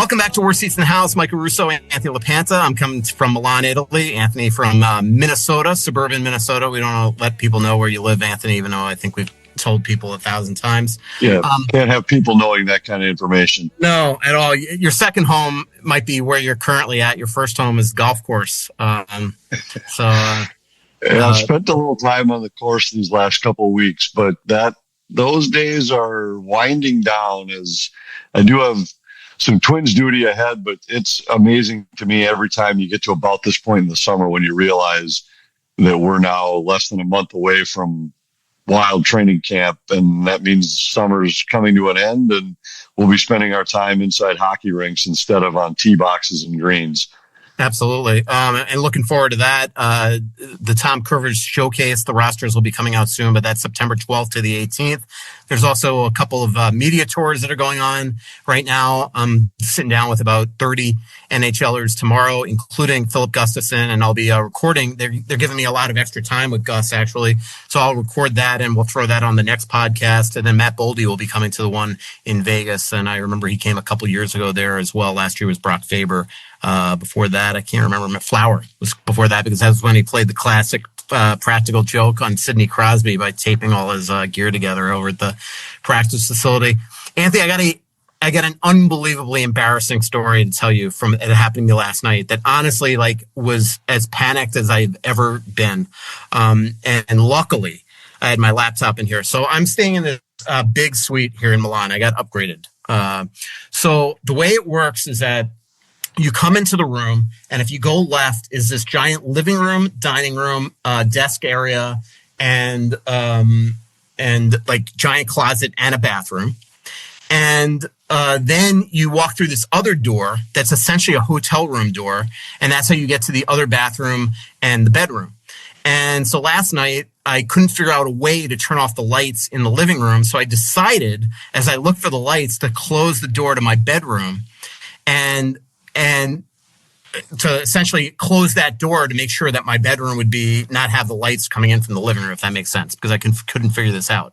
Welcome back to Worst Seats in the House. Michael Russo and Anthony LaPanta. I'm coming from Milan, Italy. Anthony from Minnesota, suburban Minnesota. We don't want to let people know where you live, Anthony, even though I think we've told people 1,000 times. Yeah, can't have people knowing that kind of information. No, at all. Your second home might be where you're currently at. Your first home is the golf course. I've spent a little time on the course these last couple of weeks, but those days are winding down as I do have some Twins duty ahead, but it's amazing to me every time you get to about this point in the summer when you realize that we're now less than a month away from wild training camp, and that means summer's coming to an end, and we'll be spending our time inside hockey rinks instead of on tee boxes and greens. Absolutely. And looking forward to that. The Tom Curvers Showcase, the rosters will be coming out soon, but that's September 12th to the 18th. There's also a couple of media tours that are going on right now. I'm sitting down with about 30 NHLers tomorrow, including Philip Gustafson, and I'll be recording. They're giving me a lot of extra time with Gus, actually. So I'll record that, and we'll throw that on the next podcast. And then Matt Boldy will be coming to the one in Vegas, and I remember he came a couple years ago there as well. Last year was Brock Faber. Before that, I can't remember. Flower was before that, because that was when he played the classic practical joke on Sidney Crosby by taping all his gear together over at the practice facility. Anthony, I got an unbelievably embarrassing story to tell you from it happened to me last night that honestly was as panicked as I've ever been. And luckily I had my laptop in here. So I'm staying in this big suite here in Milan. I got upgraded. So the way it works is that you come into the room, and if you go left is this giant living room, dining room, desk area, and giant closet and a bathroom. And then you walk through this other door that's essentially a hotel room door, and that's how you get to the other bathroom and the bedroom. And so last night, I couldn't figure out a way to turn off the lights in the living room, so I decided, as I looked for the lights, to close the door to my bedroom and to essentially close that door to make sure that my bedroom would not have the lights coming in from the living room, if that makes sense, because I couldn't figure this out.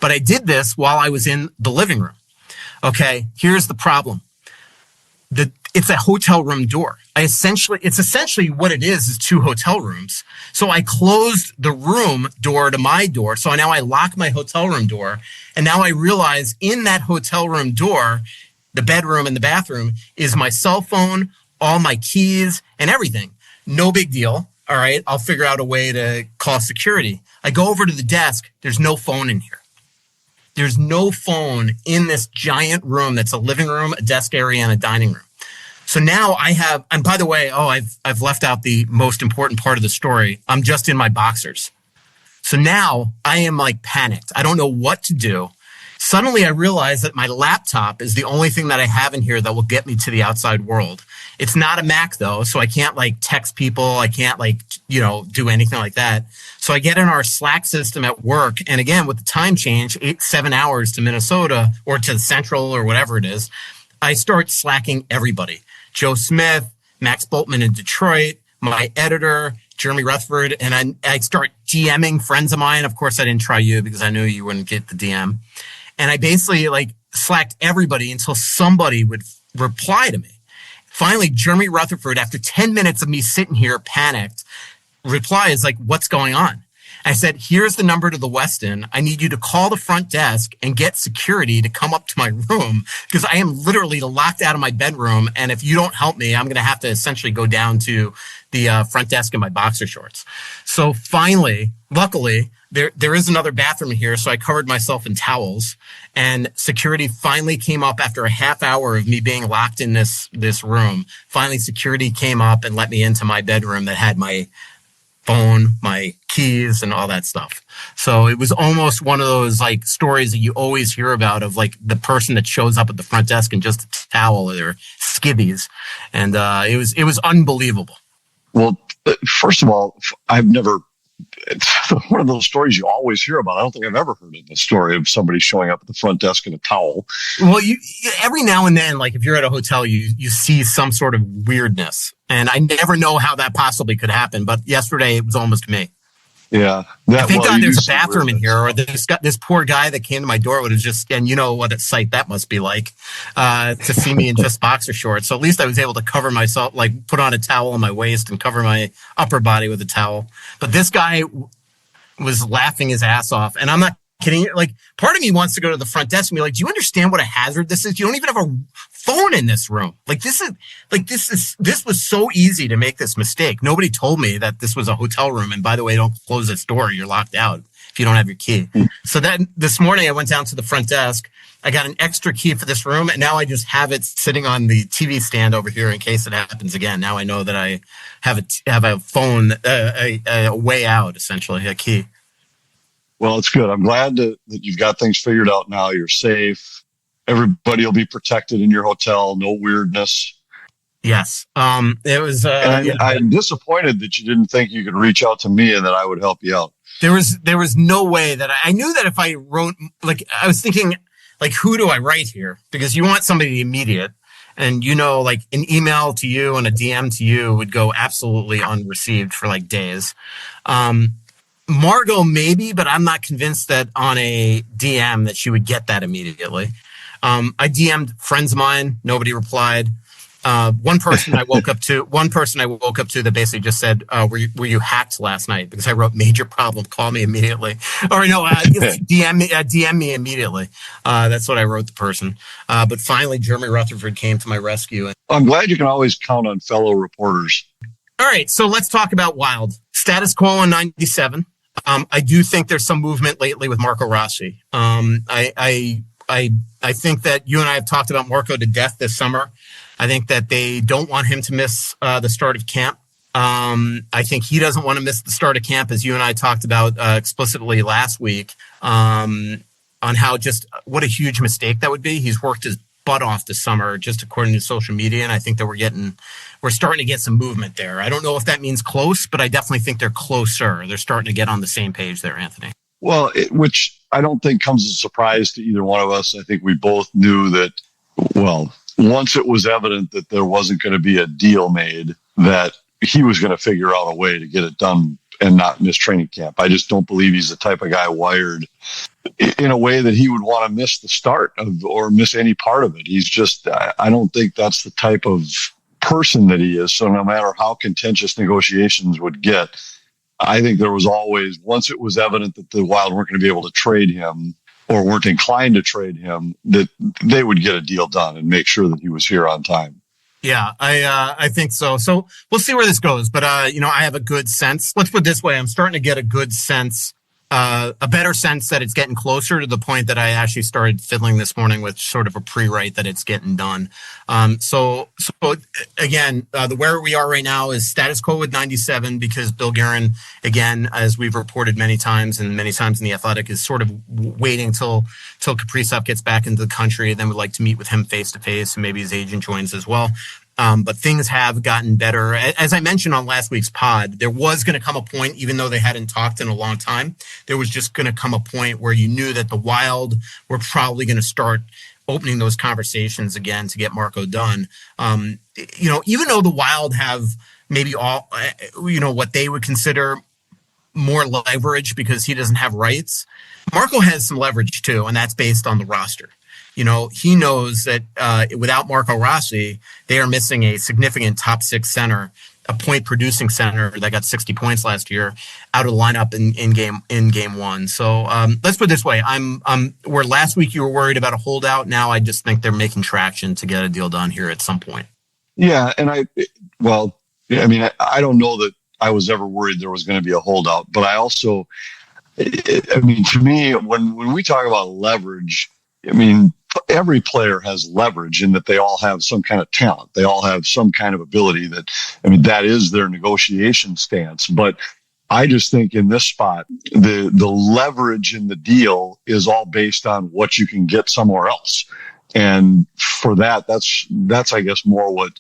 But I did this while I was in the living room. Okay, here's the problem. It's a hotel room door. It's essentially what it is two hotel rooms. So I closed the room door to my door. So now I lock my hotel room door. And now I realize in that hotel room door, the bedroom and the bathroom is my cell phone, all my keys and everything. No big deal. All right. I'll figure out a way to call security. I go over to the desk. There's no phone in here. There's no phone in this giant room that's a living room, a desk area, and a dining room. So now I have, and by the way, I've left out the most important part of the story. I'm just in my boxers. So now I am panicked. I don't know what to do. Suddenly I realize that my laptop is the only thing that I have in here that will get me to the outside world. It's not a Mac though, so I can't text people. I can't do anything like that. So I get in our Slack system at work. And again, with the time change, 7 hours to Minnesota or to Central or whatever it is, I start slacking everybody. Joe Smith, Max Boltman in Detroit, my editor, Jeremy Rutherford, and I start DMing friends of mine. Of course, I didn't try you because I knew you wouldn't get the DM. And I basically slacked everybody until somebody would reply to me. Finally, Jeremy Rutherford, after 10 minutes of me sitting here panicked, replies what's going on? I said, here's the number to the Westin. I need you to call the front desk and get security to come up to my room because I am literally locked out of my bedroom. And if you don't help me, I'm going to have to essentially go down to the front desk in my boxer shorts. So finally, luckily, there is another bathroom here. So I covered myself in towels, and security finally came up after a half hour of me being locked in this room. Finally, security came up and let me into my bedroom that had my phone, my keys, and all that stuff. So it was almost one of those stories that you always hear about of the person that shows up at the front desk in just a towel or their skivvies. And it was unbelievable. Well, first of all, it's one of those stories you always hear about. I don't think I've ever heard of the story of somebody showing up at the front desk in a towel. Well, every now and then, if you're at a hotel, you see some sort of weirdness. And I never know how that possibly could happen. But yesterday, it was almost me. Yeah. Thank God you there's do a see bathroom in weirdness. here, or this poor guy that came to my door would have just, and you know what a sight that must be like, to see me in just boxer shorts. So at least I was able to cover myself, like put on a towel on my waist and cover my upper body with a towel. But this guy was laughing his ass off, and I'm not kidding you. Like, part of me wants to go to the front desk and be like, do you understand what a hazard this is? You don't even have a phone in this room. This was so easy to make this mistake. Nobody told me that this was a hotel room. And by the way, don't close this door. You're locked out if you don't have your key. So then this morning I went down to the front desk. I got an extra key for this room, and now I just have it sitting on the TV stand over here in case it happens again. Now I know that I have a phone, a way out, essentially, a key. Well, it's good. I'm glad that you've got things figured out now. You're safe. Everybody will be protected in your hotel. No weirdness. Yes. It was. I'm disappointed that you didn't think you could reach out to me and that I would help you out. There was no way that I knew that if I wrote, I was thinking, who do I write here? Because you want somebody immediate, and an email to you and a DM to you would go absolutely unreceived for days. Margot maybe, but I'm not convinced that on a DM that she would get that immediately. I DM'd friends of mine. Nobody replied. One person I woke up to that basically just said, were you hacked last night? Because I wrote major problem. Call me immediately. Or no, DM me immediately. That's what I wrote the person. But finally, Jeremy Rutherford came to my rescue. I'm glad you can always count on fellow reporters. All right. So let's talk about Wild. Status quo on 97. I do think there's some movement lately with Marco Rossi. I think that you and I have talked about Marco to death this summer. I think that they don't want him to miss the start of camp. I think he doesn't want to miss the start of camp, as you and I talked about explicitly last week, on how what a huge mistake that would be. He's worked his butt off this summer, just according to social media, and I think that we're starting to get some movement there. I don't know if that means close, but I definitely think they're closer. They're starting to get on the same page there, Anthony. Well, which I don't think comes as a surprise to either one of us. I think we both knew that, once it was evident that there wasn't going to be a deal made, that he was going to figure out a way to get it done and not miss training camp. I just don't believe he's the type of guy wired in a way that he would want to miss the start of or miss any part of it. He's just, I don't think that's the type of person that he is. So no matter how contentious negotiations would get, I think there was always, once it was evident that the Wild weren't going to be able to trade him or weren't inclined to trade him, that they would get a deal done and make sure that he was here on time. Yeah, I think so. So we'll see where this goes. But, I have a good sense. Let's put it this way. I'm starting to get a good sense, a better sense that it's getting closer to the point that I actually started fiddling this morning with sort of a pre-write that it's getting done. So again, where we are right now is status quo with 97 because Bill Guerin, again, as we've reported many times in The Athletic, is sort of waiting till Kaprizov gets back into the country. Then would like to meet with him face to face, and maybe his agent joins as well. But things have gotten better. As I mentioned on last week's pod, there was going to come a point, even though they hadn't talked in a long time, there was just going to come a point where you knew that the Wild were probably going to start opening those conversations again to get Marco done. Even though the Wild have maybe all, what they would consider more leverage because he doesn't have rights, Marco has some leverage too, and that's based on the roster. He knows that without Marco Rossi, they are missing a significant top six center, a point producing center that got 60 points last year out of the lineup in game one. So let's put it this way. Where last week you were worried about a holdout. Now I just think they're making traction to get a deal done here at some point. Yeah. And I don't know that I was ever worried there was going to be a holdout, but I also, to me, when we talk about leverage, every player has leverage in that they all have some kind of talent. They all have some kind of ability that is their negotiation stance. But I just think in this spot, the leverage in the deal is all based on what you can get somewhere else. And for that's, I guess, more what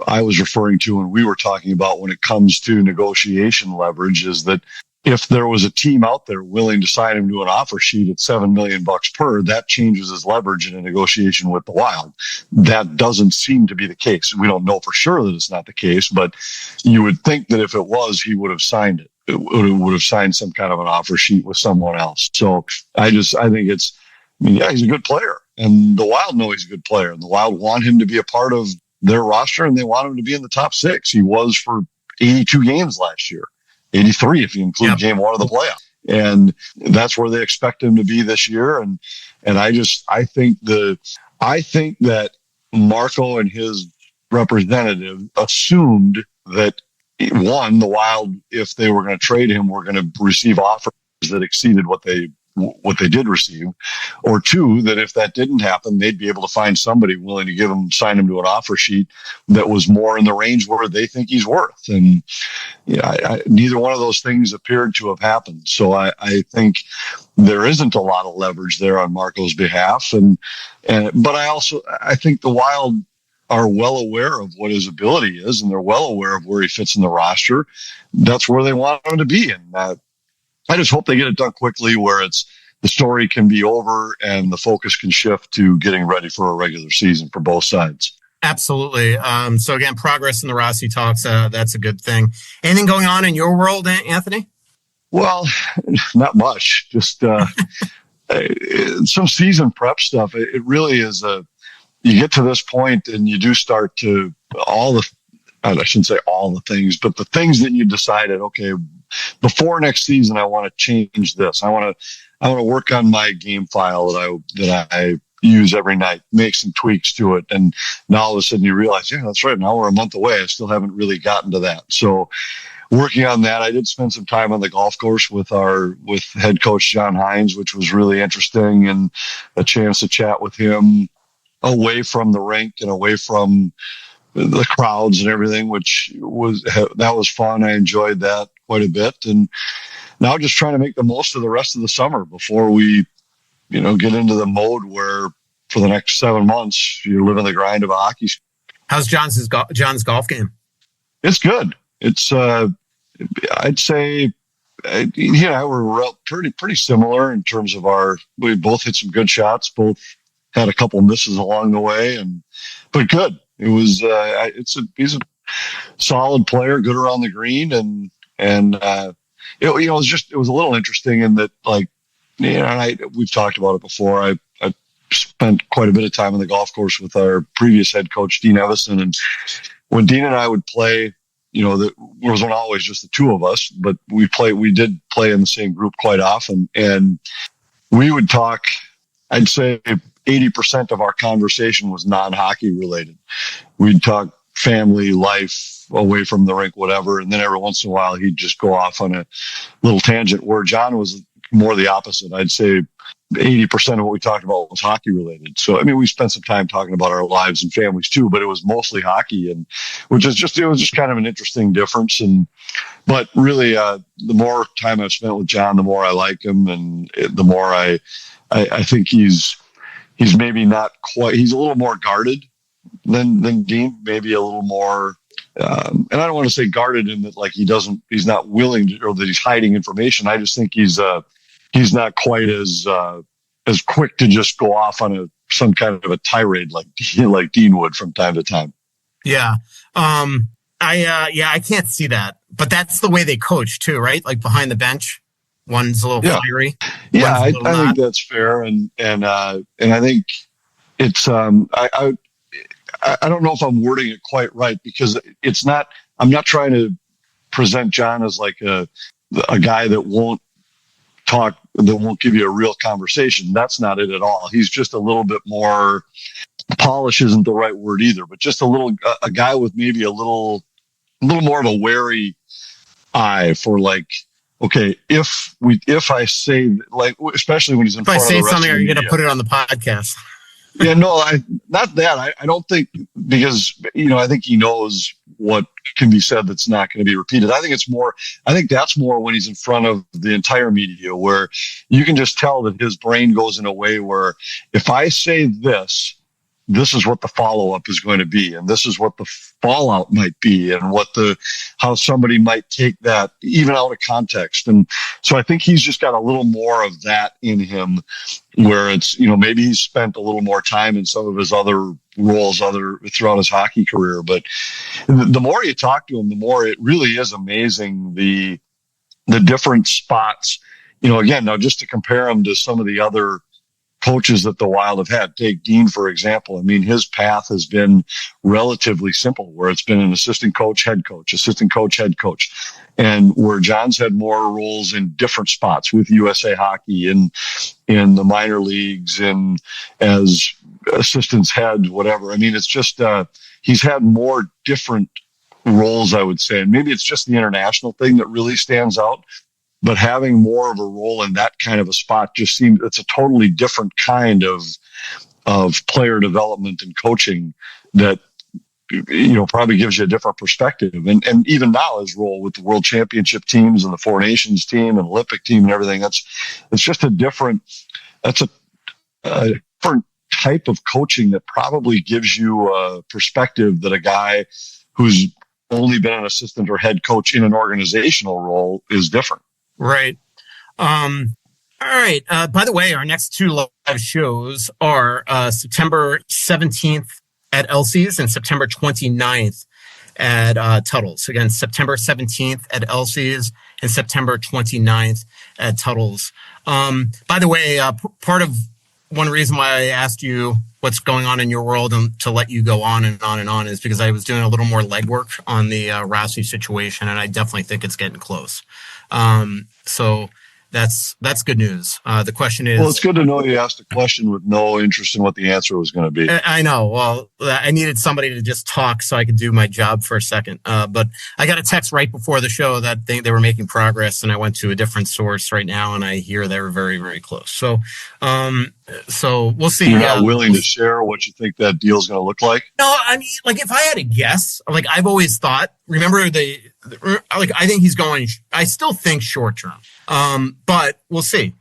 I was referring to when we were talking about when it comes to negotiation leverage is that if there was a team out there willing to sign him to an offer sheet at $7 million per, that changes his leverage in a negotiation with the Wild. That doesn't seem to be the case. We don't know for sure that it's not the case, but you would think that if it was, he would have signed it. would have signed some kind of an offer sheet with someone else. So I think he's a good player, and the Wild know he's a good player, and the Wild want him to be a part of their roster, and they want him to be in the top 6. He was for 82 games last year, 83 if you include game 1 of the playoff. And that's where they expect him to be this year. And I think that Marco and his representative assumed that, one, the Wild, if they were going to trade him, were going to receive offers that exceeded what they did receive, or two, that if that didn't happen, they'd be able to find somebody willing to sign him to an offer sheet that was more in the range where they think he's worth. And neither one of those things appeared to have happened. So I think there isn't a lot of leverage there on Marco's behalf. But I think the Wild are well aware of what his ability is, and they're well aware of where he fits in the roster. That's where they want him to be. And I just hope they get it done quickly, where the story can be over and the focus can shift to getting ready for a regular season for both sides. Absolutely. So again, progress in the Rossi talks. That's a good thing. Anything going on in your world, Anthony? Well, not much. Just some season prep stuff. It really is you get to this point and you do start to I shouldn't say all the things, but the things that you decided, okay, before next season, I want to change this. I want to work on my game file that I use every night, make some tweaks to it. And now all of a sudden you realize, yeah, that's right. Now we're a month away. I still haven't really gotten to that. So working on that, I did spend some time on the golf course with head coach John Hines, which was really interesting, and a chance to chat with him away from the rink and away from the crowds and everything, that was fun. I enjoyed that quite a bit. And now just trying to make the most of the rest of the summer before we, get into the mode where for the next 7 months, you're living the grind of a hockey. How's John's golf game? It's good. It's, I'd say, he and I were pretty similar in terms of we both hit some good shots, both had a couple misses along the way, but good. It was, he's a solid player, good around the green. And it was a little interesting in that, we've talked about it before. I spent quite a bit of time on the golf course with our previous head coach, Dean Evison. And when Dean and I would play, it wasn't always just the two of us, but we did play in the same group quite often. And we would talk, I'd say 80% of our conversation was non-hockey related. We'd talk family, life, away from the rink, whatever. And then every once in a while, he'd just go off on a little tangent, where John was more the opposite. I'd say 80% of what we talked about was hockey related. So, we spent some time talking about our lives and families too, but it was mostly hockey, and it was just kind of an interesting difference. But really, the more time I've spent with John, the more I like him, and the more I think he's maybe not quite, he's a little more guarded than Dean, maybe a little more, and I don't want to say guarded in that he's not willing to, or that he's hiding information. I just think he's not quite as quick to just go off on some kind of a tirade like Dean would from time to time. Yeah. I can't see that, but that's the way they coach too, right? Like behind the bench. One's a little fiery. Yeah, I think that's fair, and I think it's I don't know if I'm wording it quite right, because it's not. I'm not trying to present John as like a guy that won't talk, that won't give you a real conversation. That's not it at all. He's just a little bit more. Polish isn't the right word either, but just a guy with maybe a little more of a wary eye for okay, if I say, especially when he's in front of the rest of the media. If I say something, are you going to put it on the podcast? Yeah, no, not that. I don't think, because, I think he knows what can be said that's not going to be repeated. I think that's more when he's in front of the entire media, where you can just tell that his brain goes in a way where if I say this is what the follow-up is going to be, and this is what the fallout might be, and how somebody might take that even out of context. And so I think he's just got a little more of that in him, where it's, maybe he's spent a little more time in some of his other roles throughout his hockey career. But the more you talk to him, the more it really is amazing the different spots, again, now just to compare him to some of the other coaches that the Wild have had. Take Dean, for example. I mean, his path has been relatively simple, where it's been an assistant coach, head coach, assistant coach, head coach. And where John's had more roles in different spots with USA Hockey, in the minor leagues, and as assistants head, whatever. I mean, it's just, he's had more different roles, I would say. And maybe it's just the international thing that really stands out. But having more of a role in that kind of a spot just seems, it's a totally different kind of player development and coaching that, probably gives you a different perspective. And even now his role with the World Championship teams and the Four Nations team and Olympic team and everything, it's just a different type of coaching that probably gives you a perspective that a guy who's only been an assistant or head coach in an organizational role is different. Right. All right. By the way, our next two live shows are September 17th at Elsie's and September 29th at Tuttle's. Again, September 17th at Elsie's and September 29th at Tuttle's. By the way, part of one reason why I asked you what's going on in your world and to let you go on and on and on is because I was doing a little more legwork on the Rossi situation, and I definitely think it's getting close. So that's good news. The question is, well, it's good to know you asked a question with no interest in what the answer was going to be. I know. Well, I needed somebody to just talk so I could do my job for a second. But I got a text right before the show that they were making progress, and I went to a different source right now, and I hear they're very, very close. So we'll see. You're not willing to share what you think that deal's going to look like? No, I mean, like if I had to guess, like I've always thought, I think he's going, I still think short term. But we'll see.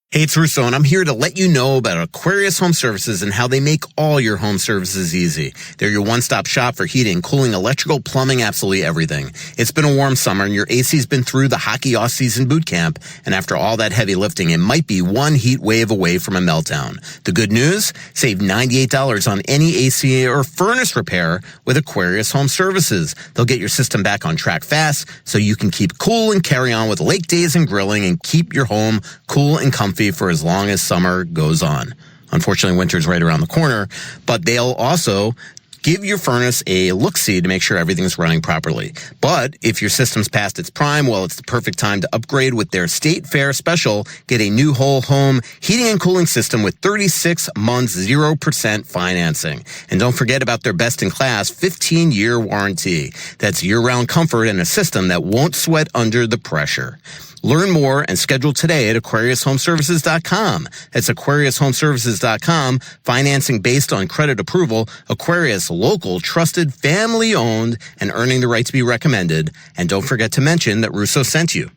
Hey, it's Russo, and I'm here to let you know about Aquarius Home Services and how they make all your home services easy. They're your one-stop shop for heating, cooling, electrical, plumbing, absolutely everything. It's been a warm summer, and your AC's been through the hockey off-season boot camp, and after all that heavy lifting, it might be one heat wave away from a meltdown. The good news? Save $98 on any AC or furnace repair with Aquarius Home Services. They'll get your system back on track fast so you can keep cool and carry on with lake days and grilling and keep your home cool and comfy for as long as summer goes on. Unfortunately, winter's right around the corner, but they'll also give your furnace a look-see to make sure everything's running properly. But if your system's past its prime, well, it's the perfect time to upgrade with their State Fair special. Get a new whole home heating and cooling system with 36 months, 0% financing. And don't forget about their best-in-class 15-year warranty. That's year-round comfort and a system that won't sweat under the pressure. Learn more and schedule today at AquariusHomeservices.com. That's AquariusHomeservices.com. Financing based on credit approval. Aquarius, local, trusted, family-owned, and earning the right to be recommended. And don't forget to mention that Russo sent you.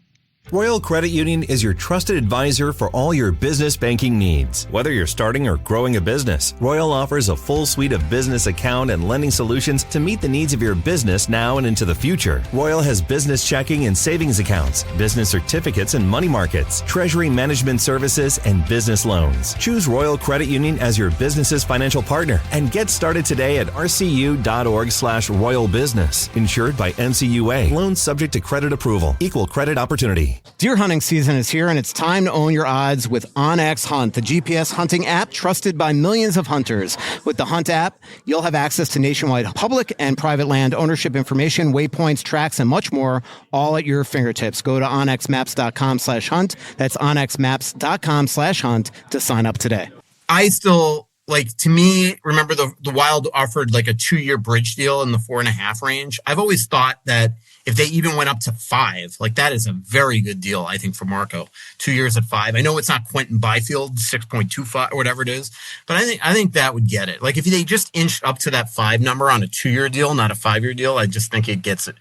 Royal Credit Union is your trusted advisor for all your business banking needs. Whether you're starting or growing a business, Royal offers a full suite of business account and lending solutions to meet the needs of your business now and into the future. Royal has business checking and savings accounts, business certificates and money markets, treasury management services, and business loans. Choose Royal Credit Union as your business's financial partner and get started today at rcu.org/royal business. Insured by NCUA. Loans subject to credit approval. Equal credit opportunity. Deer hunting season is here, and it's time to own your odds with OnX Hunt, the GPS hunting app trusted by millions of hunters. With the Hunt app, you'll have access to nationwide public and private land ownership information, waypoints, tracks, and much more, all at your fingertips. Go to onxmaps.com/hunt. That's onxmaps.com/hunt to sign up today. I still, to me, remember the Wild offered like a 2-year bridge deal in the 4.5 range. I've always thought that if they even went up to 5, that is a very good deal, I think, for Marco. 2 years at 5. I know it's not Quentin Byfield, 6.25 or whatever it is, but I think that would get it. If they just inched up to that 5 number on a 2-year deal, not a 5-year deal, I just think it gets it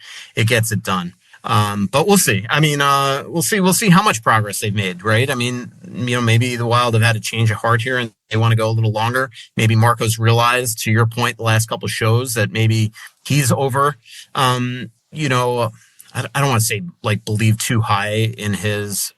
done. But we'll see. I mean, we'll see how much progress they've made, right? I mean, maybe the Wild have had a change of heart here and they want to go a little longer. Maybe Marco's realized, to your point, the last couple of shows that maybe he's over, I don't want to say believe too high in his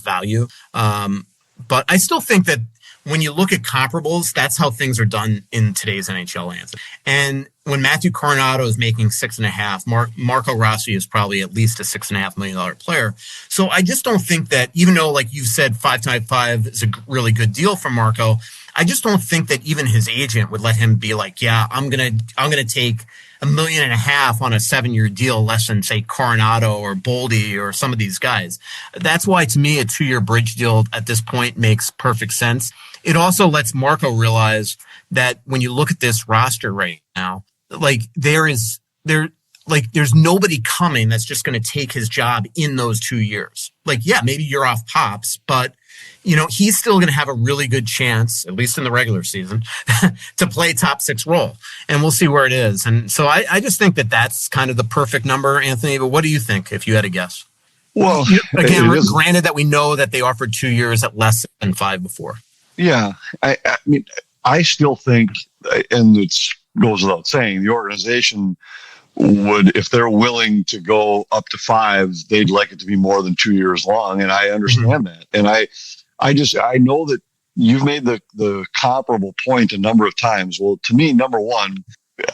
value. But I still think that when you look at comparables, that's how things are done in today's NHL, Anthony. And when Matthew Coronado is making $6.5, Marco Rossi is probably at least a $6.5 million player. So I just don't think that, even though, like you've said, 5x5 is a really good deal for Marco, I just don't think that even his agent would let him be like, yeah, I'm gonna take $1.5 million on a 7-year deal, less than, say, Coronado or Boldy or some of these guys. That's why, to me, a 2-year bridge deal at this point makes perfect sense. It also lets Marco realize that when you look at this roster right now, like there's nobody coming that's just going to take his job in those 2 years. Like, yeah, maybe you're off pops, but he's still going to have a really good chance, at least in the regular season, to play top 6 role. And we'll see where it is. And so I just think that that's kind of the perfect number, Anthony. But what do you think, if you had a guess? Well, again, granted that we know that they offered 2 years at less than 5 before. Yeah. I mean, I still think, and it goes without saying, the organization would, if they're willing to go up to 5, they'd like it to be more than 2 years long. And I understand that. And I know that you've made the comparable point a number of times. Well, to me, number one,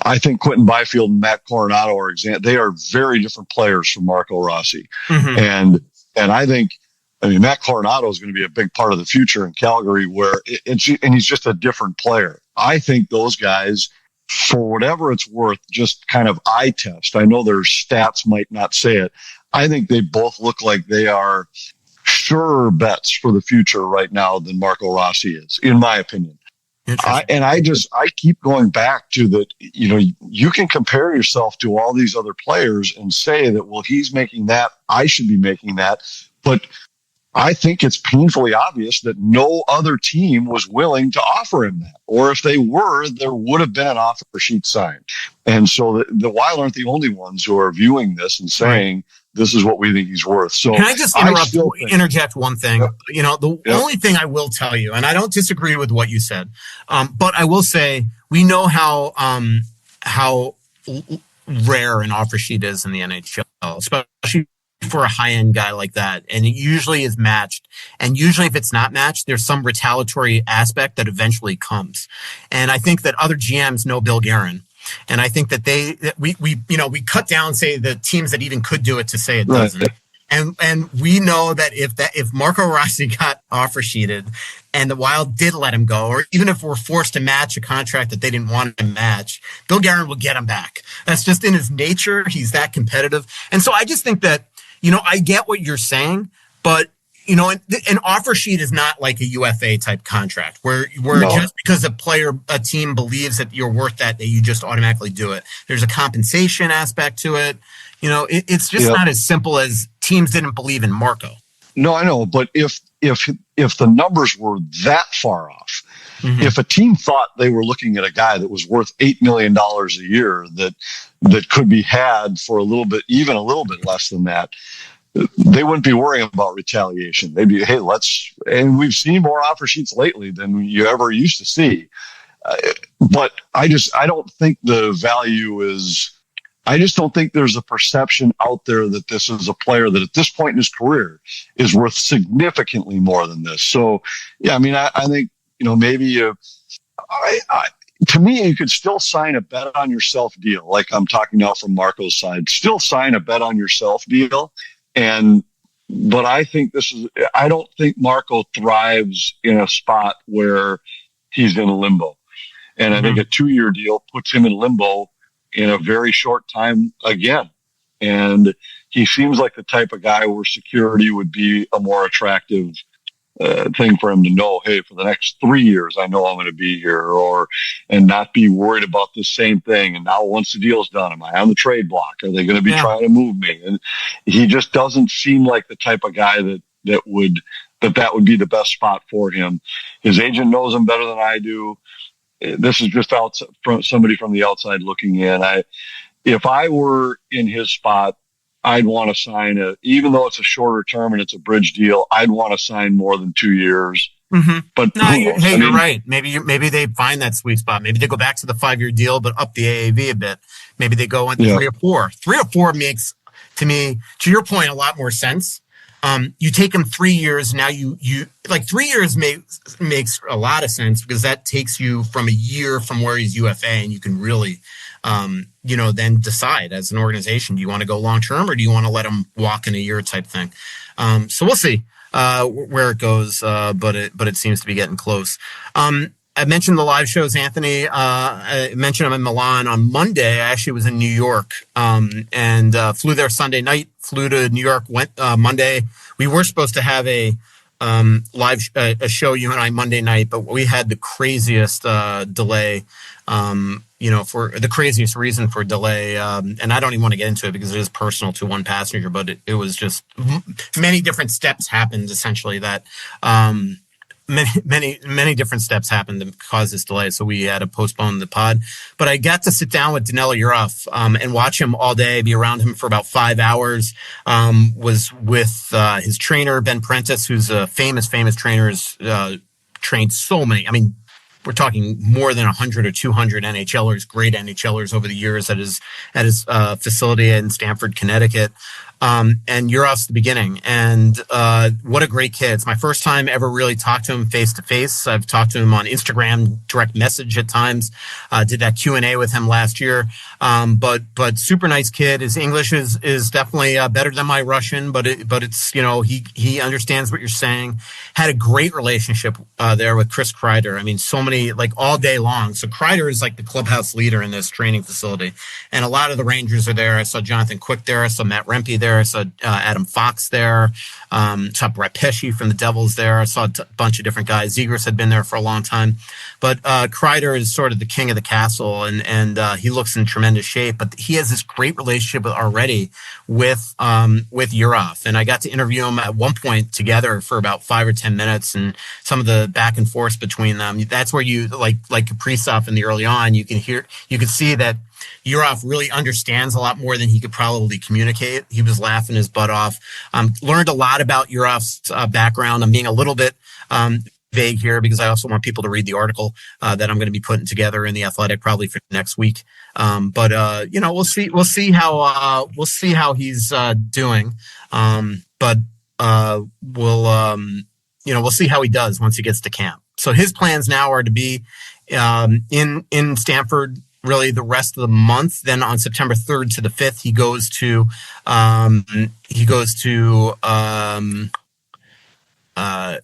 I think Quentin Byfield and Matt Coronado they are very different players from Marco Rossi. And I think, Matt Coronado is going to be a big part of the future in Calgary, and he's just a different player. I think those guys, for whatever it's worth, just kind of eye test. I know their stats might not say it. I think they both look like they are surer bets for the future right now than Marco Rossi is, in my opinion. I keep going back to that. You can compare yourself to all these other players and say that, well, he's making that, I should be making that. But I think it's painfully obvious that no other team was willing to offer him that. Or if they were, there would have been an offer sheet signed. And so the Wild aren't the only ones who are viewing this and saying, this is what we think he's worth. So can I just interject one thing? The only thing I will tell you, and I don't disagree with what you said, but I will say we know how rare an offer sheet is in the NHL, especially for a high-end guy like that. And it usually is matched. And usually if it's not matched, there's some retaliatory aspect that eventually comes. And I think that other GMs know Bill Guerin. And I think that we cut down, say, the teams that even could do it to say it doesn't. Right. And we know that if Marco Rossi got offer sheeted and the Wild did let him go, or even if we're forced to match a contract that they didn't want to match, Bill Guerin will get him back. That's just in his nature. He's that competitive. And so I just think that, I get what you're saying, but an offer sheet is not like a UFA type contract where just because a team believes that you're worth that you just automatically do it. There's a compensation aspect to it. It's just not as simple as teams didn't believe in Marco. No, I know. But if the numbers were that far off, if a team thought they were looking at a guy that was worth $8 million a year that could be had for even a little bit less than that, they wouldn't be worrying about retaliation. They'd be, hey, and we've seen more offer sheets lately than you ever used to see. But I don't think the value is, I just don't think there's a perception out there that this is a player that at this point in his career is worth significantly more than this. So, yeah, I think, maybe to me, you could still sign a bet on yourself deal. Like I'm talking now from Marco's side, still sign a bet on yourself deal. But I think I don't think Marco thrives in a spot where he's in limbo. And I think a 2-year deal puts him in limbo in a very short time again. And he seems like the type of guy where security would be a more attractive thing for him to know, hey, for the next 3 years, I know I'm going to be here, and not be worried about the same thing. And now once the deal's done, am I on the trade block? Are they going to be trying to move me? And he just doesn't seem like the type of guy that would be the best spot for him. His agent knows him better than I do. This is just somebody from the outside looking in. If I were in his spot, I'd want to sign even though it's a shorter term and it's a bridge deal, I'd want to sign more than 2 years. But no, you're right. Maybe they find that sweet spot. Maybe they go back to the 5-year deal, but up the AAV a bit. Maybe they go on 3 or 4. 3 or 4 makes, to me, to your point, a lot more sense. You take him 3 years. Now you like 3 years makes a lot of sense because that takes you from a year from where he's UFA, and you can really, then decide as an organization, do you want to go long term or do you want to let him walk in a year type thing? So we'll see where it goes, but it seems to be getting close. I mentioned the live shows, Anthony. I mentioned I'm in Milan on Monday. I actually was in New York and flew there Sunday night, flew to New York, went Monday. We were supposed to have a a show, you and I, Monday night, but we had the craziest delay, for the craziest reason for delay. And I don't even want to get into it because it is personal to one passenger, but it was just many different steps happened essentially that, many different steps happened to cause this delay, so we had to postpone the pod. But I got to sit down with Danila Yurov and watch him all day, be around him for about 5 hours. Was with his trainer Ben Prentice, who's a famous trainer. Has trained so many. I mean, we're talking more than 100 or 200 NHLers, great NHLers over the years at his facility in Stamford, Connecticut. And Yurov's the beginning. And what a great kid. It's my first time ever really talked to him face to face. I've talked to him on Instagram, direct message at times. Did that Q&A with him last year. But super nice kid. His English is definitely better than my Russian, but it's, he understands what you're saying. Had a great relationship there with Chris Kreider. I mean, so many, like all day long. So Kreider is like the clubhouse leader in this training facility. And a lot of the Rangers are there. I saw Jonathan Quick there. I saw Matt Rempe there. I saw Adam Fox there. Saw Brett Pesci from the Devils there. I saw a bunch of different guys. Zegras had been there for a long time. But Kreider is sort of the king of the castle, and he looks in tremendous shape. But he has this great relationship already with Yurov. And I got to interview him at one point together for about 5 or 10 minutes, and some of the back and forth between them. That's where you, like Kaprizov in the early on, you can see that Yurov really understands a lot more than he could probably communicate. He was laughing his butt off. Learned a lot about Yurov's background. I'm being a little bit vague here because I also want people to read the article that I'm going to be putting together in the Athletic probably for next week. But we'll see how he's doing. But we'll see how he does once he gets to camp. So his plans now are to be in Stamford really the rest of the month. Then on September 3rd to the 5th, he goes to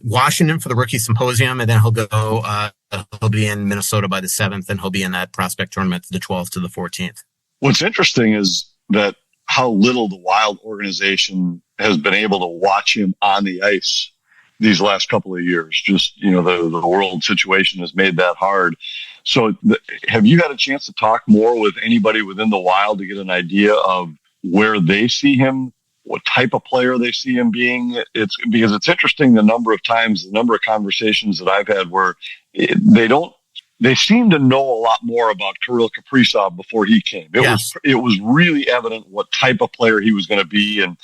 Washington for the rookie symposium, and then he'll be in Minnesota by the 7th, and he'll be in that prospect tournament the 12th to the 14th. What's interesting is that how little the Wild organization has been able to watch him on the ice these last couple of years. Just, the world situation has made that hard. So have you had a chance to talk more with anybody within the Wild to get an idea of where they see him, what type of player they see him being? It's because it's interesting the number of conversations that I've had where they seem to know a lot more about Kirill Kaprizov before he came. It was really evident what type of player he was going to be, and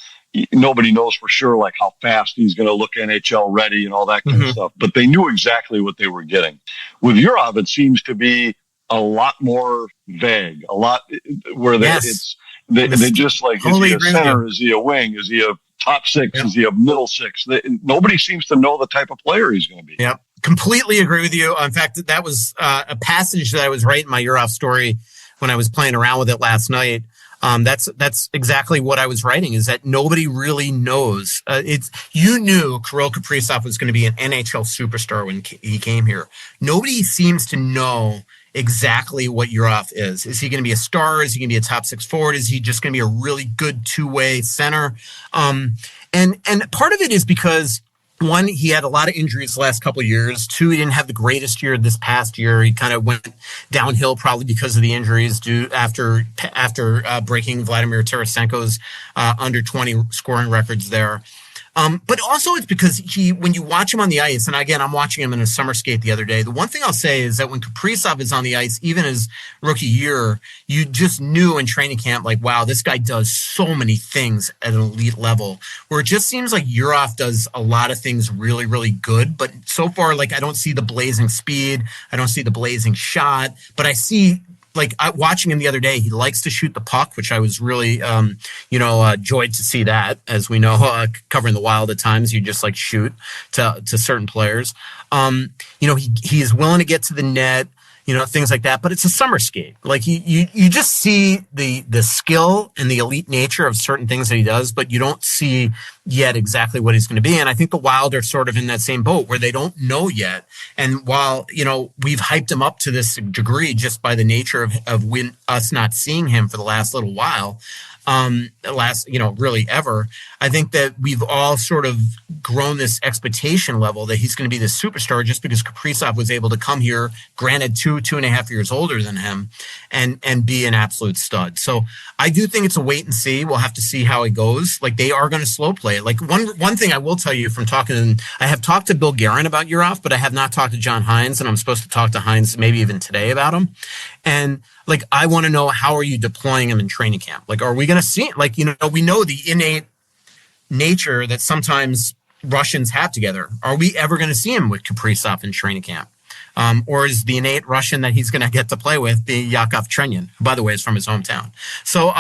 nobody knows for sure like how fast he's going to look NHL ready and all that kind of stuff. But they knew exactly what they were getting. With Yurov, it seems to be a lot more vague. A lot where they just like, totally is he a center? Is he a wing? Is he a top six? Yeah. Is he a middle six? Nobody seems to know the type of player he's going to be. Yep, completely agree with you. In fact, that was a passage that I was writing my Yurov story when I was playing around with it last night. That's exactly what I was writing, is that nobody really knows. You knew Kirill Kaprizov was going to be an NHL superstar when he came here. Nobody seems to know exactly what Yurov is. Is he going to be a star? Is he going to be a top six forward? Is he just going to be a really good two-way center? And part of it is because, one, he had a lot of injuries the last couple of years. Two, he didn't have the greatest year this past year. He kind of went downhill probably because of the injuries after breaking Vladimir Tarasenko's under 20 scoring records there. But also it's because when you watch him on the ice, and again, I'm watching him in a summer skate the other day, the one thing I'll say is that when Kaprizov is on the ice, even his rookie year, you just knew in training camp, like, wow, this guy does so many things at an elite level, where it just seems like Yurov does a lot of things really, really good. But so far, like, I don't see the blazing speed. I don't see the blazing shot, but I see watching him the other day, he likes to shoot the puck, which I was really, joyed to see that. As we know, covering the Wild at times, you just like shoot to certain players. He is willing to get to the net, things like that. But it's a summer skate. Like you just see the skill and the elite nature of certain things that he does, but you don't see yet exactly what he's going to be. And I think the Wild are sort of in that same boat where they don't know yet. And while, we've hyped him up to this degree just by the nature of us not seeing him for the last little while, really ever, I think that we've all sort of grown this expectation level that he's going to be this superstar just because Kaprizov was able to come here, granted 2.5 years older than him, and be an absolute stud. So I do think it's a wait and see. We'll have to see how it goes. Like, they are going to slow play it. Like, one thing I will tell you from talking, I have talked to Bill Guerin about Yurov, but I have not talked to John Hines, and I'm supposed to talk to Hines maybe even today about him. And like, I want to know, how are you deploying him in training camp? Like, are we going to see, we know the innate nature that sometimes Russians have together. Are we ever going to see him with Kaprizov in training camp? Or is the innate Russian that he's going to get to play with be Yakov Trenin, who, by the way, is from his hometown? So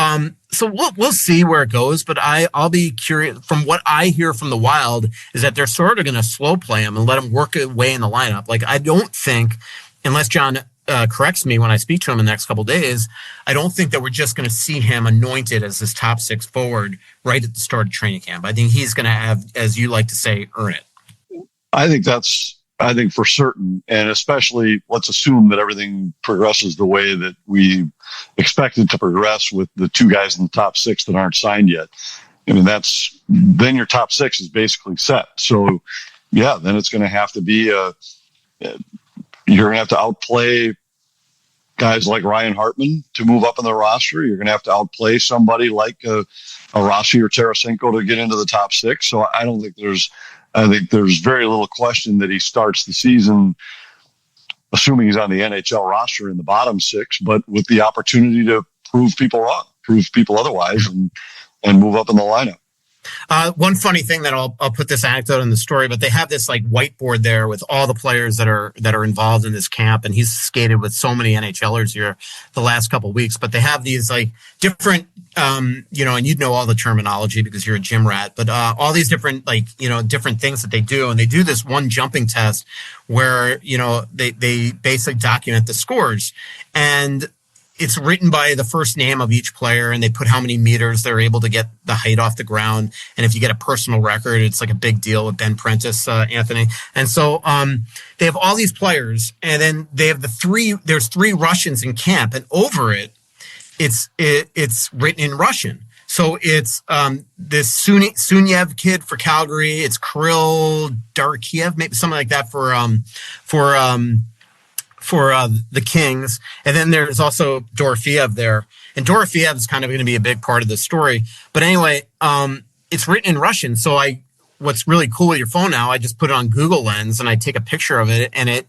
we'll see where it goes, but I'll be curious. From what I hear from the Wild is that they're sort of going to slow play him and let him work away in the lineup. Like, I don't think, unless John corrects me when I speak to him in the next couple of days, I don't think that we're just going to see him anointed as this top six forward right at the start of training camp. I think he's going to have, as you like to say, earn it. I think for certain, and especially let's assume that everything progresses the way that we expect it to progress with the two guys in the top six that aren't signed yet. I mean, then your top six is basically set. So yeah, then it's going to have to be you're going to have to outplay guys like Ryan Hartman to move up in the roster. You're going to have to outplay somebody like a Rossi or Tarasenko to get into the top six. So I think there's very little question that he starts the season, assuming he's on the NHL roster in the bottom six, but with the opportunity to prove people wrong, prove people otherwise, and move up in the lineup. One funny thing that I'll put this anecdote in the story, but they have this like whiteboard there with all the players that are involved in this camp, and he's skated with so many NHLers here the last couple of weeks. But they have these like different, and you'd know all the terminology because you're a gym rat, but all these different different things that they do, and they do this one jumping test where they basically document the scores, and it's written by the first name of each player, and they put how many meters they're able to get the height off the ground. And if you get a personal record, it's like a big deal with Ben Prentice, Anthony. And so they have all these players, and then they have there's three Russians in camp, and over it's written in Russian. So it's this Sunyev kid for Calgary. It's Kirill Darkiev, maybe something like that for the Kings. And then there's also Dorofeyev there. And Dorofeyev is kind of going to be a big part of the story. But anyway, it's written in Russian. So what's really cool with your phone now, I just put it on Google Lens and I take a picture of it, and it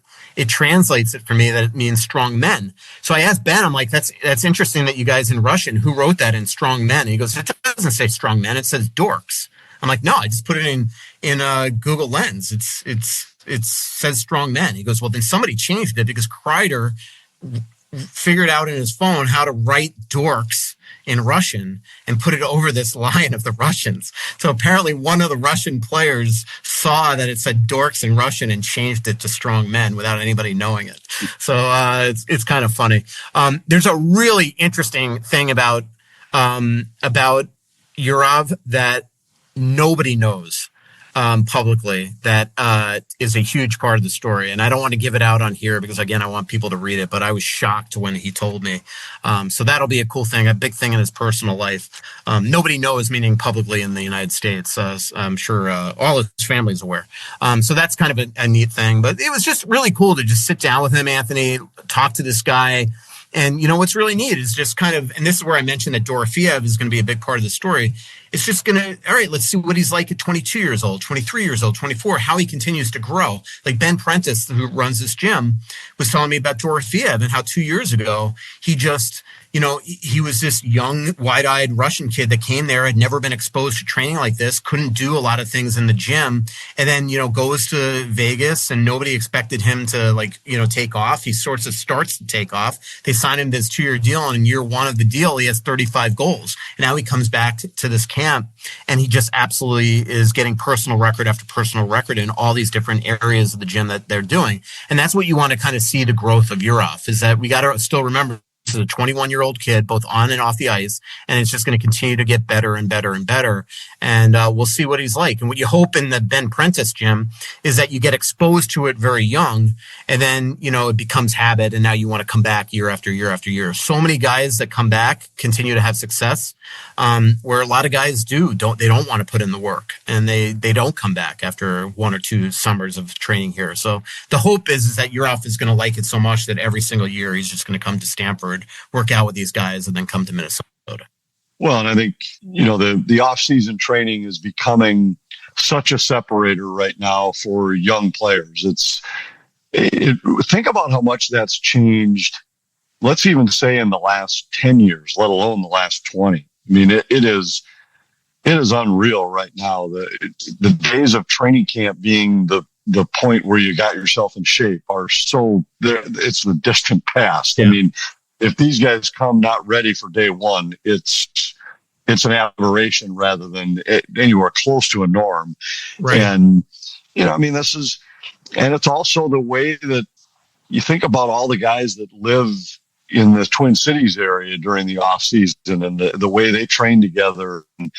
translates it for me that it means strong men. So I asked Ben, I'm like, that's interesting that you guys in Russian, who wrote that in strong men? And he goes, it doesn't say strong men, it says dorks. I'm like, no, I just put it in Google Lens. It says strong men. He goes, well, then somebody changed it because Kreider figured out in his phone how to write dorks in Russian and put it over this line of the Russians. So apparently one of the Russian players saw that it said dorks in Russian and changed it to strong men without anybody knowing it. So it's kind of funny. There's a really interesting thing about Yurov that nobody knows publicly that is a huge part of the story. And I don't want to give it out on here because, again, I want people to read it, but I was shocked when he told me. So that'll be a cool thing, a big thing in his personal life. Nobody knows, meaning publicly in the United States. I'm sure all his family's aware. So that's kind of a neat thing. But it was just really cool to just sit down with him, Anthony, talk to this guy. And, what's really neat is just kind of, and this is where I mentioned that Dorofeyev is going to be a big part of the story, it's just going to, all right, let's see what he's like at 22 years old, 23 years old, 24, how he continues to grow. Like Ben Prentice, who runs this gym, was telling me about Dorofeev and how 2 years ago, he just, he was this young, wide-eyed Russian kid that came there, had never been exposed to training like this, couldn't do a lot of things in the gym, and then, goes to Vegas and nobody expected him to take off. He sort of starts to take off. They sign him this 2-year deal, and in year one of the deal, he has 35 goals. And now he comes back to this camp, and he just absolutely is getting personal record after personal record in all these different areas of the gym that they're doing. And that's what you want to kind of see the growth of Yurov, is that we got to still remember this is a 21-year-old kid, both on and off the ice, and it's just going to continue to get better and better and better. And we'll see what he's like. And what you hope in the Ben Prentice gym is that you get exposed to it very young, and then, it becomes habit, and now you want to come back year after year after year. So many guys that come back continue to have success, where a lot of guys don't want to put in the work, and they don't come back after 1 or 2 summers of training here. So the hope is that Yurov is going to like it so much that every single year he's just going to come to Stanford, work out with these guys, and then come to Minnesota. Well, and I think, the off-season training is becoming such a separator right now for young players. Think about how much that's changed. Let's even say in the last 10 years, let alone the last 20. I mean, it is unreal right now. The days of training camp being the point where you got yourself in shape are so there. It's the distant past. Yeah. I mean, if these guys come not ready for day one, it's an aberration rather than anywhere close to a norm. Right. And, and it's also the way that you think about all the guys that live in the Twin Cities area during the off season and the way they train together. And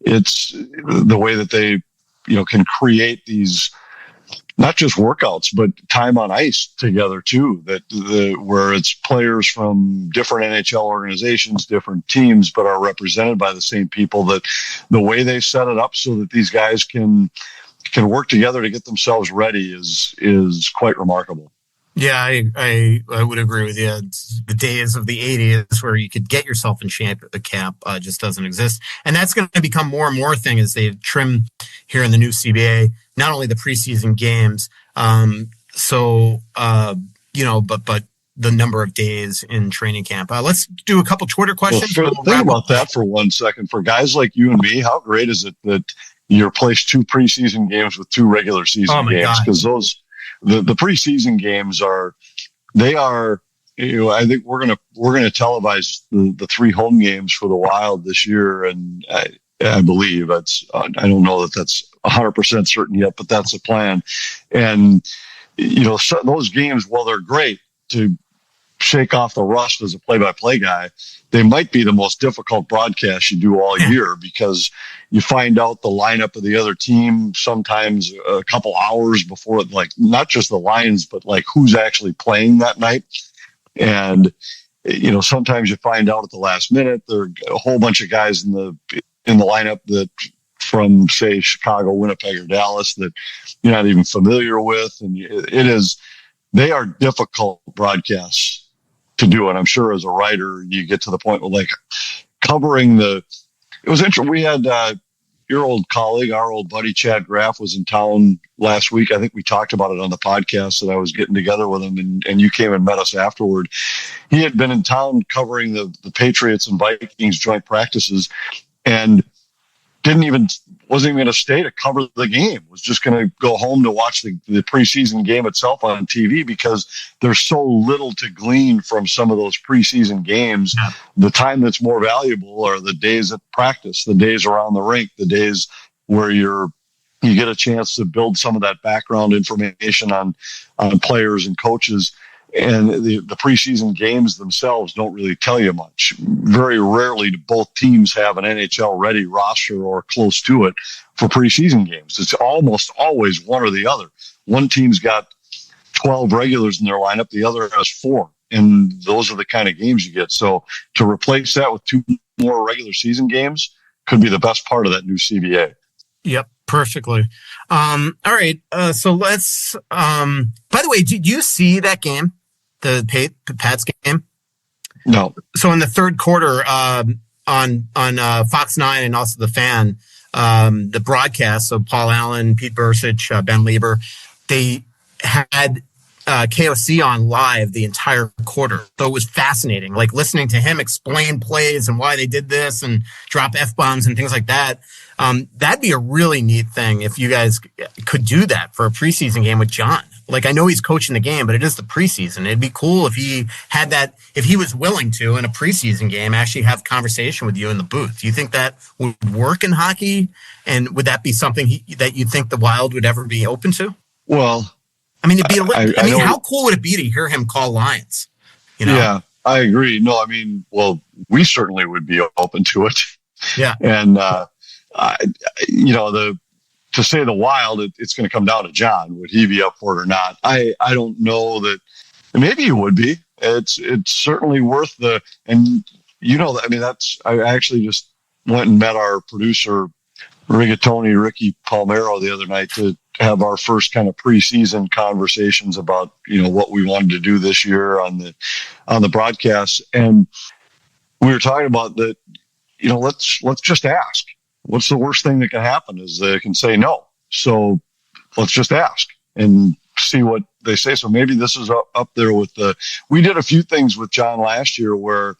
it's the way that they, can create these, not just workouts, but time on ice together too, where it's players from different NHL organizations, different teams, but are represented by the same people, that the way they set it up so that these guys can work together to get themselves ready is quite remarkable. Yeah, I would agree with you. It's the days of the 80s where you could get yourself in shape at the camp just doesn't exist. And that's going to become more and more a thing as they trim here in the new CBA, not only the preseason games, but the number of days in training camp. Let's do a couple Twitter questions. Well, think about that for 1 second. For guys like you and me, how great is it that you replace 2 preseason games with 2 regular season games? Because the preseason games I think we're gonna televise the 3 home games for the Wild this year, and I believe I don't know that that's 100% certain yet, but that's the plan. And those games, while they're great to shake off the rust as a play-by-play guy, they might be the most difficult broadcast you do all year, because you find out the lineup of the other team sometimes a couple hours before, like not just the lines, but like who's actually playing that night. And, sometimes you find out at the last minute, there are a whole bunch of guys in the lineup that from, say, Chicago, Winnipeg, or Dallas that you're not even familiar with. And they are difficult broadcasts to do. And I'm sure as a writer, you get to the point where covering it was interesting. We had your old colleague, our old buddy, Chad Graff, was in town last week. I think we talked about it on the podcast that I was getting together with him, and you came and met us afterward. He had been in town covering the Patriots and Vikings joint practices, and wasn't even going to stay to cover the game. Was just going to go home to watch the preseason game itself on TV, because there's so little to glean from some of those preseason games. Yeah. The time that's more valuable are the days at practice, the days around the rink, the days where you get a chance to build some of that background information on players and coaches. And the preseason games themselves don't really tell you much. Very rarely do both teams have an NHL-ready roster or close to it for preseason games. It's almost always one or the other. One team's got 12 regulars in their lineup, the other has 4. And those are the kind of games you get. So to replace that with 2 more regular season games could be the best part of that new CBA. Yep, perfectly. All right. So let's, by the way, did you see that game? The Pats game? No. So in the third quarter, on Fox 9 and also the Fan, the broadcast. So Paul Allen, Pete Bursich, Ben Lieber, they had KOC on live the entire quarter. So it was fascinating, like listening to him explain plays and why they did this and drop F-bombs and things like that. That'd be a really neat thing if you guys could do that for a preseason game with John. Like, I know he's coaching the game, but it is the preseason. It'd be cool if he had that, if he was willing to, in a preseason game, actually have conversation with you in the booth. Do you think that would work in hockey? And would that be something that you think the Wild would ever be open to? Well, I mean, it'd be how cool would it be to hear him call lines? You know? Yeah, I agree. No, I mean, well, we certainly would be open to it. Yeah. And, to say the Wild, it's going to come down to John. Would he be up for it or not? I don't know that. Maybe he would be. It's certainly worth the, and I actually just went and met our producer, Rigatoni, Ricky Palmero, the other night to have our first kind of preseason conversations about, what we wanted to do this year on the broadcast. And we were talking about that, let's just ask. What's the worst thing that can happen is they can say no. So let's just ask and see what they say. So maybe this is up there with we did a few things with John last year where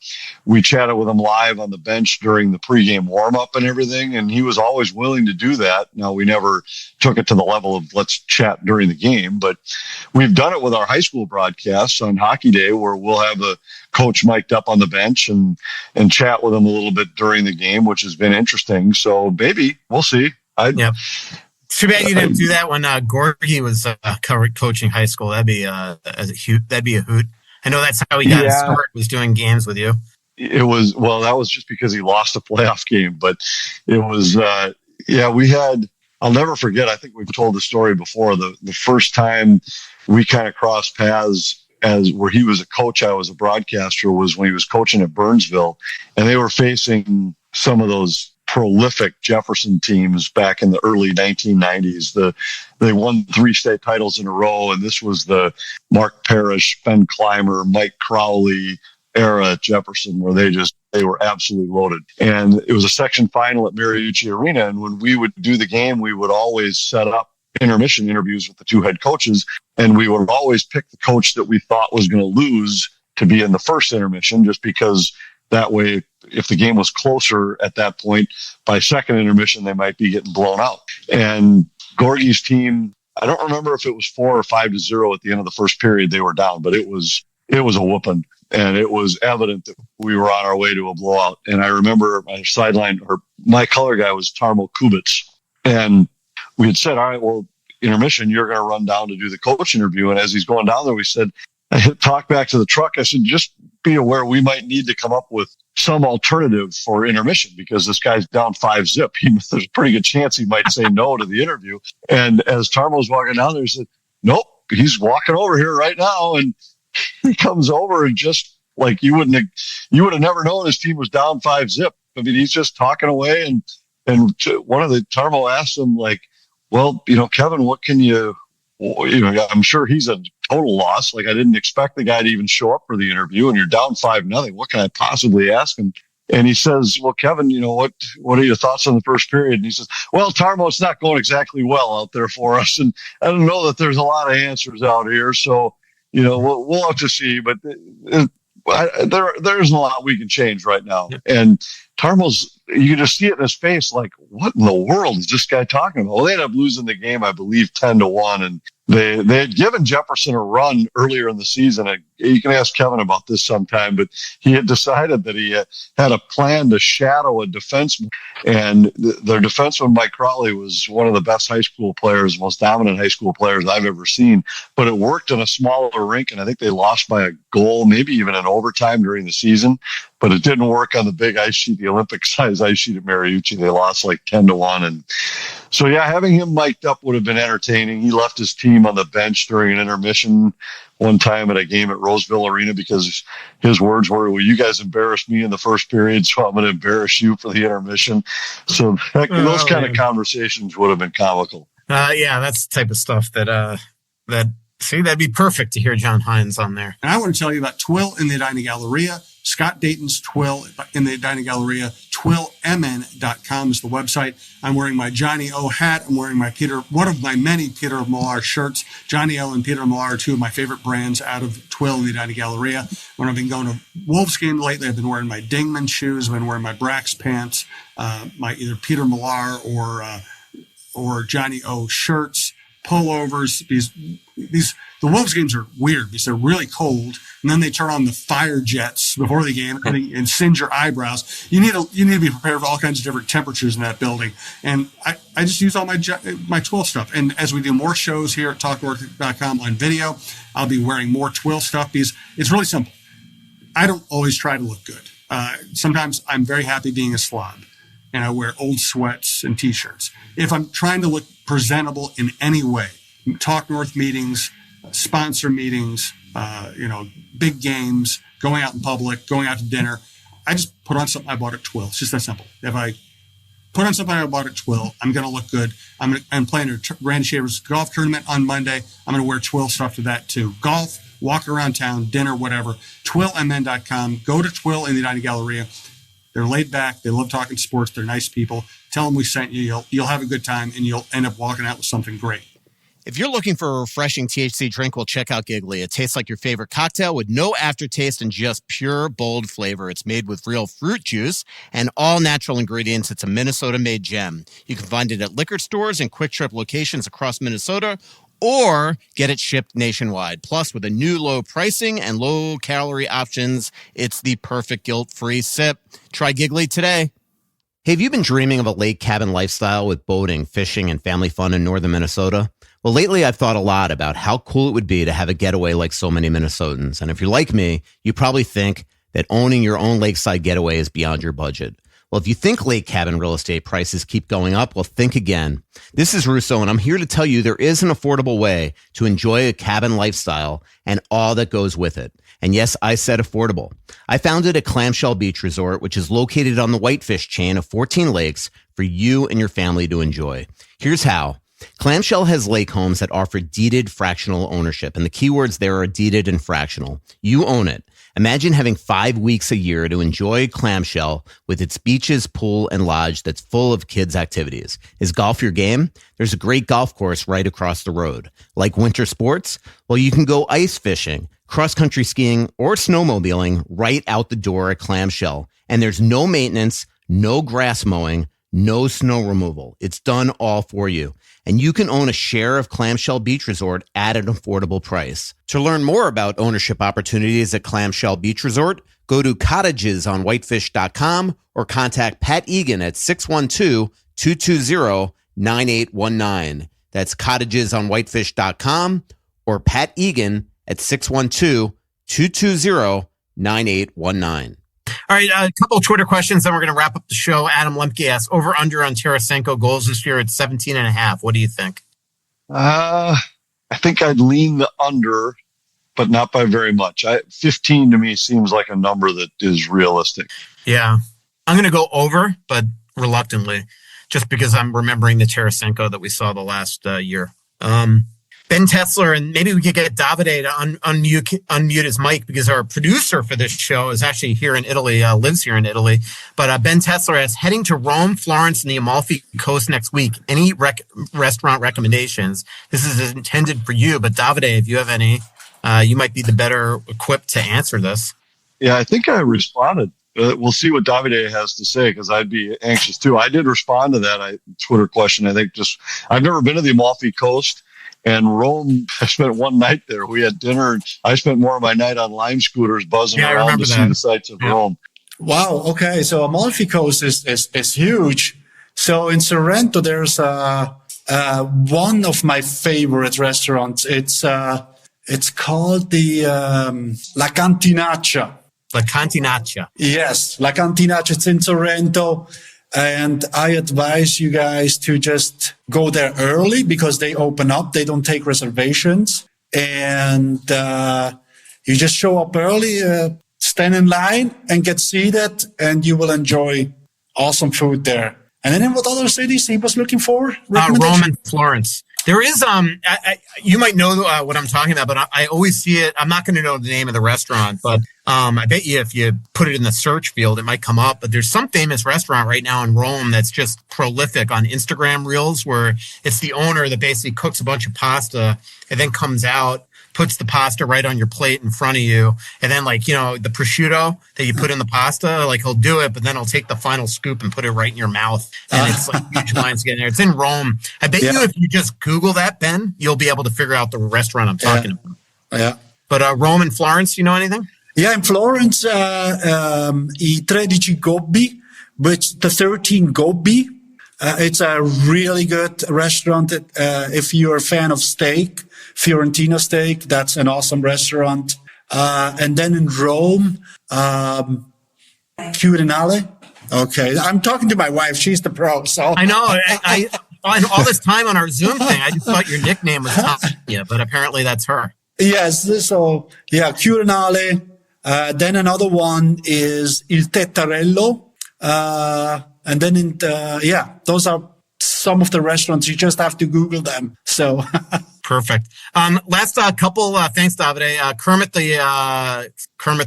we chatted with him live on the bench during the pregame warm-up and everything, and he was always willing to do that. Now, we never took it to the level of let's chat during the game, but we've done it with our high school broadcasts on Hockey Day where we'll have the coach mic'd up on the bench and chat with him a little bit during the game, which has been interesting. So maybe we'll see. Yep. Too bad you didn't do that when Gorgie was coaching high school. That'd be a hoot. I know that's how he got his start, was doing games with you. It was, well, that was just because he lost a playoff game, but it was, we had, I'll never forget. I think we've told the story before. The first time we kind of crossed paths as where he was a coach, I was a broadcaster, was when he was coaching at Burnsville, and they were facing some of those prolific Jefferson teams back in the early 1990s. They won 3 state titles in a row, and this was the Mark Parrish, Ben Clymer, Mike Crowley era at Jefferson, where they were absolutely loaded. And it was a section final at Mariucci Arena, and when we would do the game, we would always set up intermission interviews with the 2 head coaches, and we would always pick the coach that we thought was going to lose to be in the first intermission, just because that way, if the game was closer at that point, by second intermission, they might be getting blown out. And Gorgie's team, I don't remember if it was 4 or 5-0 at the end of the first period they were down, but it was a whooping. And it was evident that we were on our way to a blowout. And I remember my color guy was Tarmo Kubitz. And we had said, all right, well, intermission, you're going to run down to do the coach interview. And as he's going down there, we said, I talked back to the truck. I said, just be aware we might need to come up with some alternative for intermission because this guy's down 5-0. There's a pretty good chance he might say no to the interview. And as Tarmo was walking down there, he said, nope, he's walking over here right now. And he comes over and just like you would have never known his team was down 5-0. I mean, he's just talking away. And one of the Tarmo asked him like, well, Kevin, what can you, I'm sure he's a total loss. Like I didn't expect the guy to even show up for the interview and you're down 5-0. What can I possibly ask him? And he says, well, Kevin, what are your thoughts on the first period? And he says, well, Tarmo, it's not going exactly well out there for us. And I don't know that there's a lot of answers out here. So, we'll have to see, but there isn't a lot we can change right now. Yeah. And Tarmo's, you can just see it in his face, like, what in the world is this guy talking about? Well, they ended up losing the game, I believe, 10-1. And they had given Jefferson a run earlier in the season. You can ask Kevin about this sometime, but he had decided that he had a plan to shadow a defenseman. And their defenseman, Mike Crowley, was one of the best high school players, most dominant high school players I've ever seen. But it worked in a smaller rink, and I think they lost by a goal, maybe even in overtime during the season. But it didn't work on the big ice sheet, the Olympic-size ice sheet at Mariucci. They lost like 10-1. And so, having him mic'd up would have been entertaining. He left his team on the bench during an intermission one time at a game at Roseville Arena because his words were, well, you guys embarrassed me in the first period, so I'm going to embarrass you for the intermission. So those kind of conversations would have been comical. That's the type of stuff that'd be perfect to hear John Hines on there. And I want to tell you about Twill in the Edina Galleria. Scott Dayton's Twill in the Dining Galleria. TwillMN.com is the website. I'm wearing my Johnny O hat. I'm wearing one of my many Peter Millar shirts. Johnny O and Peter Millar are two of my favorite brands out of Twill in the Dining Galleria. When I've been going to Wolves games lately, I've been wearing my Dingman shoes. I've been wearing my Brax pants, my either Peter Millar or Johnny O shirts, pullovers. The Wolves games are weird because they're really cold, and then they turn on the fire jets before the game and singe your eyebrows. You need to be prepared for all kinds of different temperatures in that building. And I just use all my Twill stuff. And as we do more shows here at TalkNorth.com on video, I'll be wearing more Twill stuff because it's really simple. I don't always try to look good. Sometimes I'm very happy being a slob, and I wear old sweats and T-shirts. If I'm trying to look presentable in any way, Talk North meetings, sponsor meetings, big games, going out in public, going out to dinner, I just put on something I bought at Twill. It's just that simple. If I put on something I bought at Twill, I'm going to look good. I'm playing a Randy Shavers golf tournament on Monday. I'm going to wear Twill stuff to that too. Golf, walk around town, dinner, whatever. TwillMN.com. Go to Twill in the Dining Galleria. They're laid back. They love talking sports. They're nice people. Tell them we sent you. You'll have a good time, and you'll end up walking out with something great. If you're looking for a refreshing THC drink, well, check out Giggly. It tastes like your favorite cocktail with no aftertaste and just pure, bold flavor. It's made with real fruit juice and all natural ingredients. It's a Minnesota-made gem. You can find it at liquor stores and Quick Trip locations across Minnesota, or get it shipped nationwide. Plus, with a new low pricing and low-calorie options, it's the perfect guilt-free sip. Try Giggly today. Hey, have you been dreaming of a lake cabin lifestyle with boating, fishing, and family fun in northern Minnesota? Well, lately I've thought a lot about how cool it would be to have a getaway like so many Minnesotans. And if you're like me, you probably think that owning your own lakeside getaway is beyond your budget. Well, if you think lake cabin real estate prices keep going up, well, think again. This is Russo, and I'm here to tell you there is an affordable way to enjoy a cabin lifestyle and all that goes with it. And yes, I said affordable. I founded a Clamshell Beach Resort, which is located on the Whitefish chain of 14 lakes for you and your family to enjoy. Here's how. Clamshell has lake homes that offer deeded fractional ownership, and the keywords there are deeded and fractional. You own it. Imagine having 5 weeks a year to enjoy Clamshell with its beaches, pool, and lodge that's full of kids' activities. Is golf your game? There's a great golf course right across the road. Like winter sports? Well, you can go ice fishing, cross-country skiing, or snowmobiling right out the door at Clamshell. And there's no maintenance, no grass mowing, no snow removal. It's done all for you. And you can own a share of Clamshell Beach Resort at an affordable price. To learn more about ownership opportunities at Clamshell Beach Resort, go to cottagesonwhitefish.com or contact Pat Egan at 612-220-9819. That's cottagesonwhitefish.com or Pat Egan at 612-220-9819. All right, a couple of Twitter questions, then we're going to wrap up the show. Adam Lemke asks, over-under on Tarasenko goals this year at 17.5. What do you think? I think I'd lean the under, but not by very much. 15 to me seems like a number that is realistic. Yeah. I'm going to go over, but reluctantly, just because I'm remembering the Tarasenko that we saw the last year. Ben Tesler, and maybe we could get Davide to unmute his mic, because our producer for this show is actually here in Italy, lives here in Italy. But Ben Tesler is heading to Rome, Florence, and the Amalfi Coast next week. Any restaurant recommendations? This is intended for you, but Davide, if you have any, you might be the better equipped to answer this. Yeah, I think I responded. We'll see what Davide has to say, because I'd be anxious too. I did respond to that Twitter question. I think I've never been to the Amalfi Coast. And Rome, I spent one night there. We had dinner. I spent more of my night on lime scooters buzzing around to see the sights of Rome. Wow. Okay. So Amalfi Coast is huge. So in Sorrento, there's one of my favorite restaurants. It's called the La Cantinaccia. La Cantinaccia. Yes, La Cantinaccia. It's in Sorrento. And I advise you guys to just go there early, because they open up. They don't take reservations. And you just show up early, stand in line and get seated, and you will enjoy awesome food there. And then in what other cities he was looking for? Rome and Florence. There is, you might know what I'm talking about, but I always see it. I'm not going to know the name of the restaurant, but I bet you if you put it in the search field, it might come up. But there's some famous restaurant right now in Rome that's just prolific on Instagram Reels, where it's the owner that basically cooks a bunch of pasta and then comes out, puts the pasta right on your plate in front of you. And then the prosciutto that you put in the pasta, he'll do it, but then he'll take the final scoop and put it right in your mouth. And it's huge lines getting there. It's in Rome. I bet you if you just Google that, Ben, you'll be able to figure out the restaurant I'm talking about. Yeah. But Rome and Florence, you know anything? Yeah, in Florence, I 13 Gobbi, which the 13 Gobbi. It's a really good restaurant. If you're a fan of steak, Fiorentina steak, that's an awesome restaurant. And then in Rome, Quirinale. Okay, I'm talking to my wife. She's the pro. So I know. I all this time on our Zoom thing, I just thought your nickname was Tanya, but apparently that's her. Yes. So yeah, Quirinale. Then another one is Il Tettarello. And then, those are some of the restaurants. You just have to Google them. So perfect. Last couple. Thanks, Davide. Kermit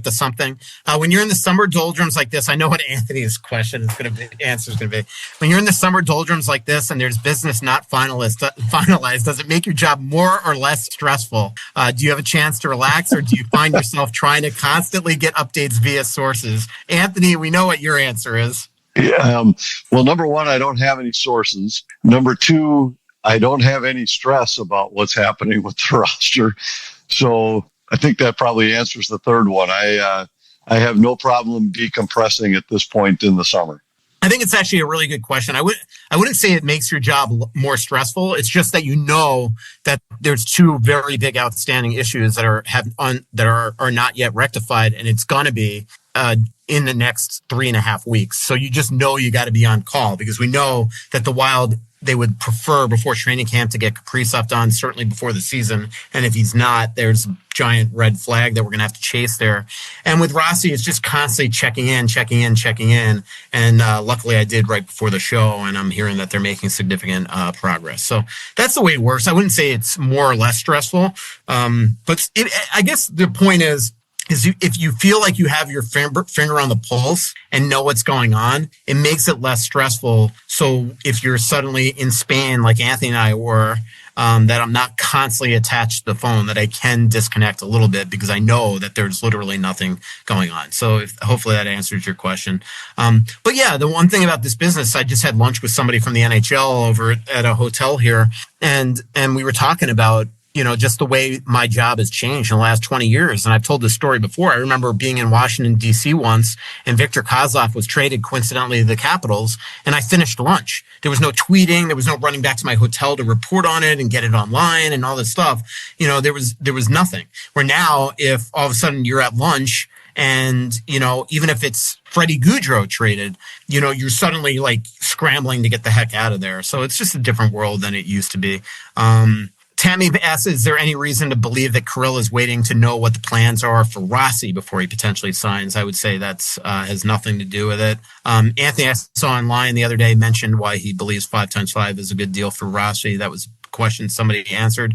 the something. When you're in the summer doldrums like this, I know what Anthony's question is going to be. Answer is going to be. When you're in the summer doldrums like this, and there's business not finalized, does it make your job more or less stressful? Do you have a chance to relax, or do you find yourself trying to constantly get updates via sources? Anthony, we know what your answer is. Yeah. Well, number one, I don't have any sources. Number two, I don't have any stress about what's happening with the roster. So I think that probably answers the third one. I have no problem decompressing at this point in the summer. I think it's actually a really good question. I wouldn't say it makes your job more stressful. It's just that you know that there's two very big outstanding issues that are not yet rectified, and it's going to be in the next 3.5 weeks. So you just know you got to be on call, because we know that the Wild, they would prefer before training camp to get Kaprizov done, certainly before the season. And if he's not, there's a giant red flag that we're going to have to chase there. And with Rossi, it's just constantly checking in. And luckily I did right before the show, and I'm hearing that they're making significant progress. So that's the way it works. I wouldn't say it's more or less stressful. But I guess the point is if you feel like you have your finger on the pulse and know what's going on, it makes it less stressful. So if you're suddenly in Spain, like Anthony and I were, that I'm not constantly attached to the phone, that I can disconnect a little bit because I know that there's literally nothing going on. So hopefully that answers your question. But yeah, the one thing about this business, I just had lunch with somebody from the NHL over at a hotel here, and we were talking about, just the way my job has changed in the last 20 years. And I've told this story before. I remember being in Washington, D.C. once, and Victor Kozlov was traded, coincidentally, to the Capitals, and I finished lunch. There was no tweeting. There was no running back to my hotel to report on it and get it online and all this stuff. There was nothing. Where now, if all of a sudden you're at lunch and, even if it's Freddie Gaudreau traded, you're suddenly scrambling to get the heck out of there. So it's just a different world than it used to be. Tammy asks, is there any reason to believe that Kirill is waiting to know what the plans are for Rossi before he potentially signs? I would say that's has nothing to do with it. Anthony, I saw online the other day, mentioned why he believes 5x5 is a good deal for Rossi. That was a question somebody answered.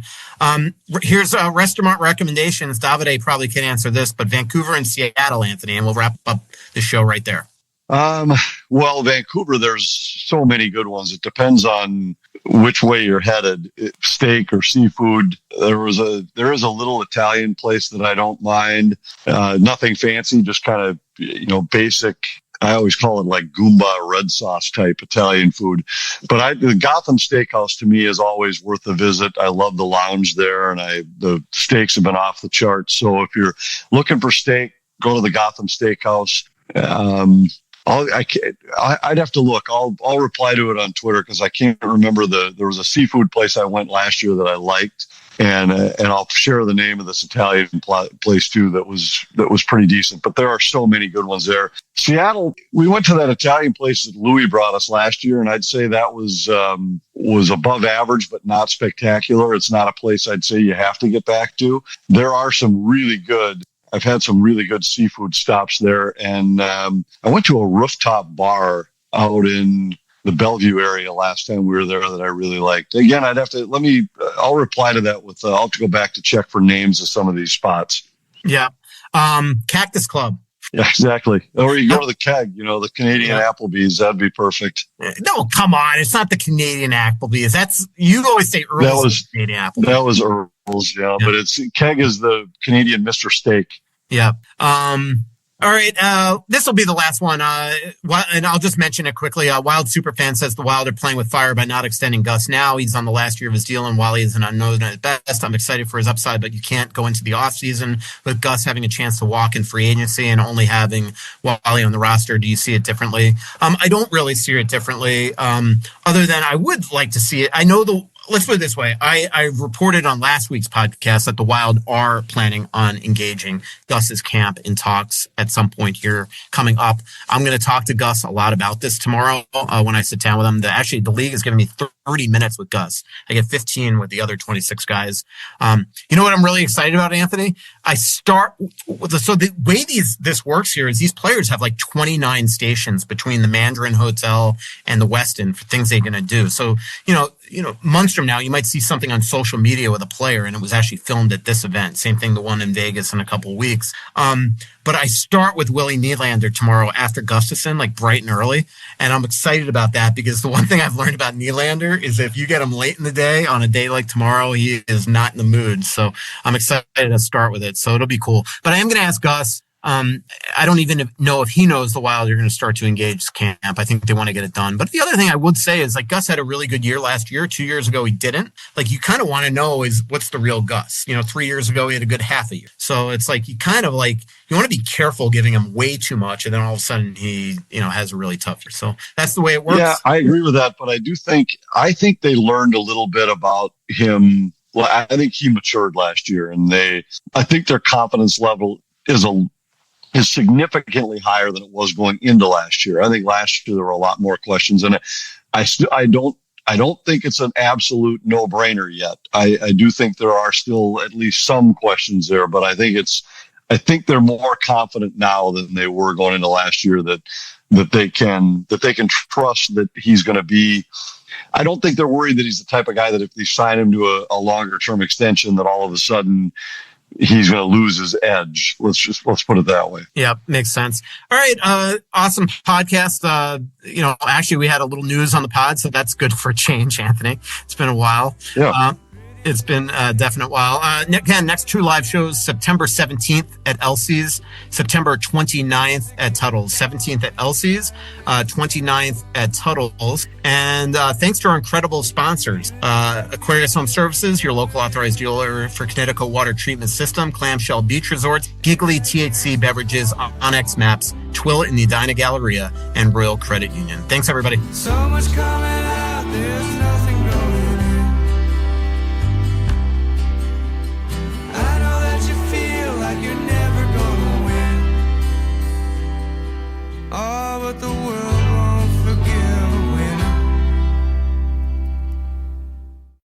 Here's restaurant recommendations. Davide probably can answer this, but Vancouver and Seattle, Anthony, and we'll wrap up the show right there. Well, Vancouver, there's so many good ones. It depends on which way you're headed, steak or seafood. There is a little Italian place that I don't mind. Nothing fancy, just kind of, basic. I always call it like Goomba red sauce type Italian food. But the Gotham Steakhouse to me is always worth a visit. I love the lounge there, and the steaks have been off the charts. So if you're looking for steak, go to the Gotham Steakhouse. I'd have to look. I'll reply to it on Twitter because I can't remember there was a seafood place I went last year that I liked, and I'll share the name of this Italian place too that was pretty decent. But there are so many good ones there. Seattle, we went to that Italian place that Louis brought us last year, and I'd say that was above average but not spectacular. It's not a place I'd say you have to get back to. There are some really good. I've had some really good seafood stops there. And I went to a rooftop bar out in Bellevue area last time we were there that I really liked. Again, I'll reply to that with, I'll have to go back to check for names of some of these spots. Yeah. Cactus Club. Yeah, exactly. Or you go to the Keg, the Canadian Applebee's. That'd be perfect. No, come on. It's not the Canadian Applebee's. You always say Earl's. That was Canadian Applebee's. That was Earl's, yeah. But Keg is the Canadian Mr. Steak. Yeah. All right. This will be the last one. And I'll just mention it quickly. Wild Superfan says the Wild are playing with fire by not extending Gus now. He's on the last year of his deal, and while he is an unknown at best, I'm excited for his upside, but you can't go into the offseason with Gus having a chance to walk in free agency and only having Wally on the roster. Do you see it differently? I don't really see it differently. Other than I would like to see it. I know let's put it this way. I reported on last week's podcast that the Wild are planning on engaging Gus's camp in talks at some point here coming up. I'm going to talk to Gus a lot about this tomorrow when I sit down with him. The league is giving me 30 minutes with Gus. I get 15 with the other 26 guys. You know what I'm really excited about, Anthony? The way this works here is these players have like 29 stations between the Mandarin Hotel and the Westin for things they're going to do. So, months from now, you might see something on social media with a player and it was actually filmed at this event. Same thing, the one in Vegas in a couple of weeks. But I start with Willie Nylander tomorrow after Gustafsson, like bright and early. And I'm excited about that because the one thing I've learned about Nylander is if you get him late in the day, on a day like tomorrow, he is not in the mood. So I'm excited to start with it. So it'll be cool. But I am going to ask Gus. I don't even know if he knows the Wild are going to start to engage camp. I think they want to get it done. But the other thing I would say is like Gus had a really good year last year. 2 years ago, he didn't. Like you kind of want to know is what's the real Gus? 3 years ago, he had a good half a year. So it's like you kind of like you want to be careful giving him way too much. And then all of a sudden he, has a really tough year. So that's the way it works. Yeah, I agree with that. But I think they learned a little bit about him. Well, I think he matured last year and I think their confidence level is significantly higher than it was going into last year. I think last year there were a lot more questions, and I don't think it's an absolute no-brainer yet. I do think there are still at least some questions there, but I think they're more confident now than they were going into last year that they can trust that he's going to be. I don't think they're worried that he's the type of guy that if they sign him to a longer term extension, that all of a sudden he's going to lose his edge. Let's put it that way. Yeah, makes sense. All right. Awesome podcast. Actually we had a little news on the pod, so that's good for a change, Anthony. It's been a while. Yeah. It's been a definite while. Again, next 2 live shows, September 17th at Elsie's, September 29th at Tuttle's, 17th at Elsie's, 29th at Tuttle's. And thanks to our incredible sponsors, Aquarius Home Services, your local authorized dealer for Connecticut Water Treatment System, Clamshell Beach Resorts, Giggly THC Beverages, Onyx Maps, Twill in the Edina Galleria, and Royal Credit Union. Thanks, everybody. So much coming out, there's